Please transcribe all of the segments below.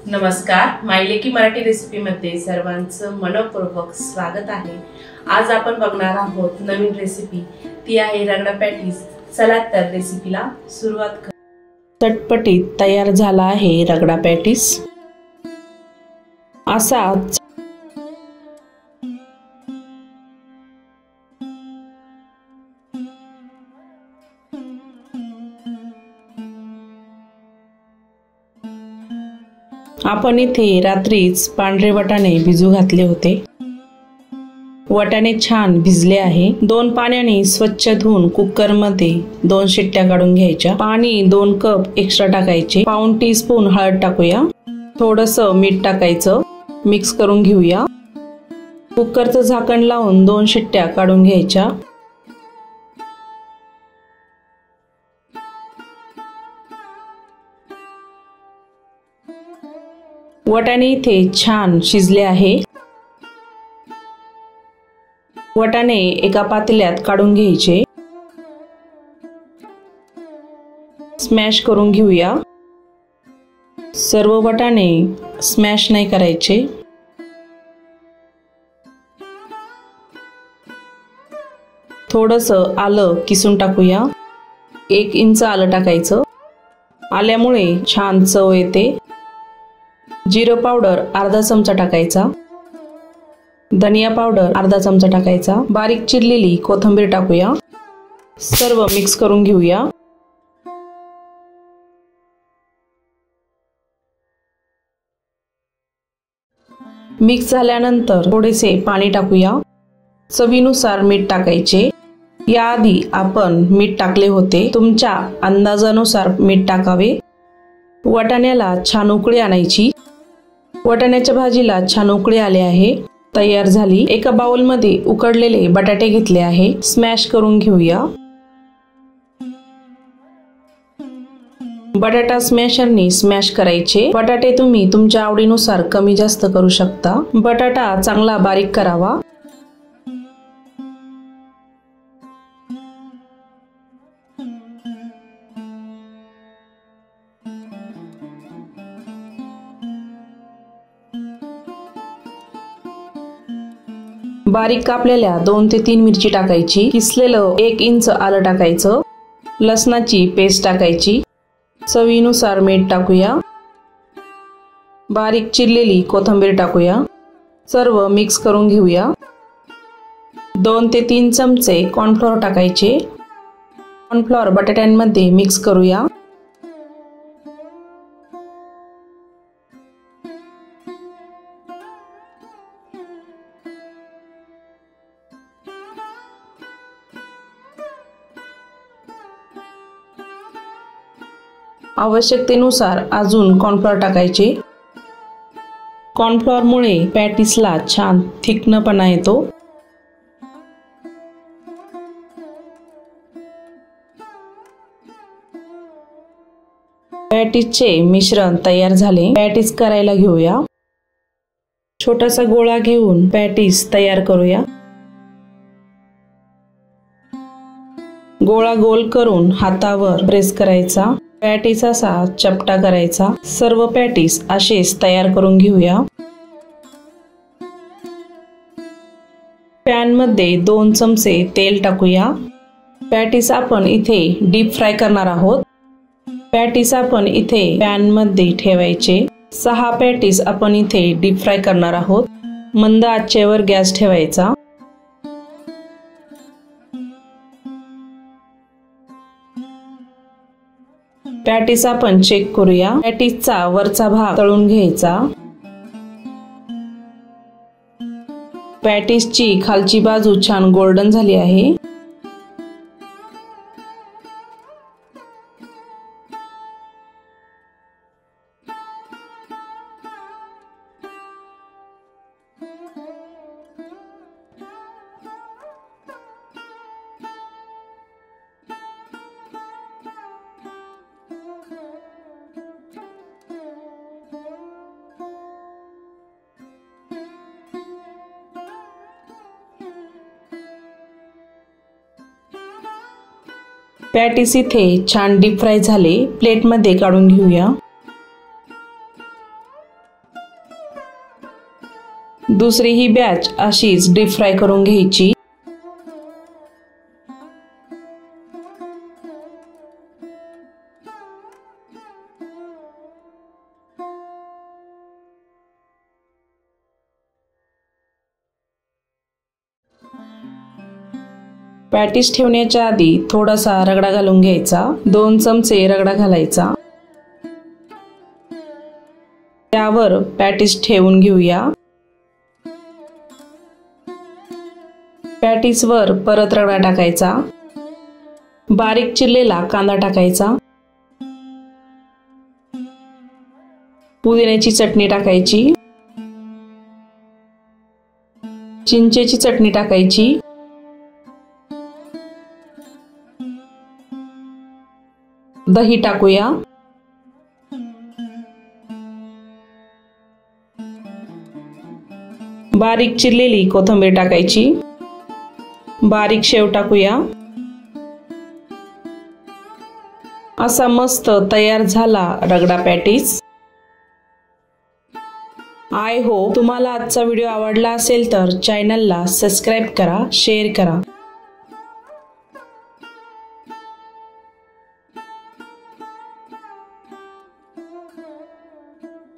नमस्कार, मायलेकी मराठी रेसिपी मध्ये सर्वांचं मनपूर्वक स्वागत आहे। आज आपण बघणार आहोत नवीन रेसिपी, ती आहे रगडा पॅटीस। चला तर रेसिपीला सुरुवात करू। चटपटीत तयार झाला आहे रगडा पॅटीस। असाच आपण इथे रात्रीच पांढरे वाटाणे भिजू घातले होते। वाटाणे छान भिजले आहे। 2 पाण्याने स्वच्छ धुवून कुकर मध्ये 2 शिट्ट्या काढून घ्यायच्या। पाणी 2 कप एक्स्ट्रा टाकायचे। पाऊण टीस्पून हळद टाकूया। थोडंसं मीठ टाकायचं। मिक्स करून घेऊया। कुकरचं झाकण लावून 2 शिट्ट्या काढून घ्यायच्या। वाटाणे इथे छान शिजले आहे। वाटाणे एका पातेल्यात काढून घ्यायचे। स्मॅश करून घेऊया। सर्व वाटाणे स्मॅश नाही करायचे। थोडंसं आलं किसून टाकूया। 1 इंच आलं टाकायचं। आल्यामुळे छान चव येते। जिरं पावडर अर्धा चमचा टाकायचा। धनिया पावडर अर्धा चमचा टाकायचा। बारीक चिरलेली कोथिंबीर टाकूया। सर्व मिक्स करून घेऊया। मिक्स झाल्यानंतर थोडेसे पाणी टाकूया। चवीनुसार मीठ टाकायचे। याआधी आपण मीठ टाकले होते। तुमच्या अंदाजानुसार मीठ टाकावे। वाटाण्याला छान उकळी आणायची। वाटाण्याच्या भाजीला छान उकळी आले आहे। तयार झाली। एका बाउल मध्ये उकडलेले बटाटे घेतले आहे। स्मॅश करून घेऊया। बटाटा स्मॅशरने स्मॅश करायचे। बटाटे तुम्ही तुमच्या आवडीनुसार कमी जास्त करू शकता। बटाटा चांगला बारीक करावा। बारीक कापलेल्या 2 ते 3 मिरची टाकायची। किसलेलं 1 इंच आलं टाकायचं। लसणाची पेस्ट टाकायची। चवीनुसार मीठ टाकूया। बारीक चिरलेली कोथिंबीर टाकूया। सर्व मिक्स करून घेऊया। 2 ते 3 चमचे कॉर्नफ्लोअर टाकायचे। कॉर्नफ्लोअर बटाट्यांमध्ये मिक्स करूया। आवश्यकतेनुसार अजून कॉर्नफ्लोअर टाकायचे। कॉर्नफ्लोअर मुळे पॅटीसला छान थिकनेसपणा येतो। पॅटीसचे मिश्रण तयार झाले। पॅटीस करायला घेऊया। छोटासा गोळा घेऊन पॅटीस तयार करूया। गोळा गोल करून हातावर प्रेस करायचा। पॅटीस असा चपटा करायचा। सर्व पॅटीस असेच तयार करून घेऊया। पॅन मध्ये 2 चमचे तेल टाकूया। पॅटीस आपण इथे डीप फ्राय करणार आहोत। पॅटीस आपण इथे पॅन मध्ये ठेवायचे। 6 पॅटीस आपण इथे डीप फ्राय करणार आहोत। मंद आचेवर गॅस ठेवायचा। पॅटीस आपण चेक करूया। पॅटीसचा वरचा भाग तळून घ्यायचा। पॅटीसची खालची बाजू छान गोल्डन झाली आहे। पॅटीस इथे छान डीप फ्राय झाले। प्लेट मध्ये काढून घेऊया। दुसरी ही बॅच अशीच डीप फ्राय करून घ्यायची। पॅटीस ठेवण्याच्या आधी थोडासा रगडा घालून घ्यायचा। 2 चमचे रगडा घालायचा। त्यावर पॅटीस ठेवून घेऊया। पॅटीस वर परत रगडा टाकायचा। बारीक चिरलेला कांदा टाकायचा। पुदिन्याची चटणी टाकायची। चिंचेची चटणी टाकायची। दही टाकूया। बारीक चिरलेली कोथिंबीर टाकायची। बारीक शेव टाकूया। असा मस्त तयार झाला रगडा पॅटीस। आय होप तुम्हाला आजचा व्हिडिओ आवडला असेल तर चॅनलला सबस्क्राइब करा, शेअर करा।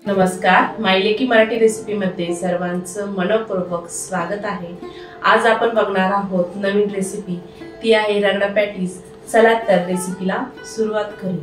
नमस्कार, मायलेकी मराठी रेसिपी मध्ये सर्वांचं मनपूर्वक स्वागत आहे। आज आपण बघणार आहोत नवीन रेसिपी, ती आहे रगडा पॅटीस। चला तर रेसिपीला सुरुवात करूया।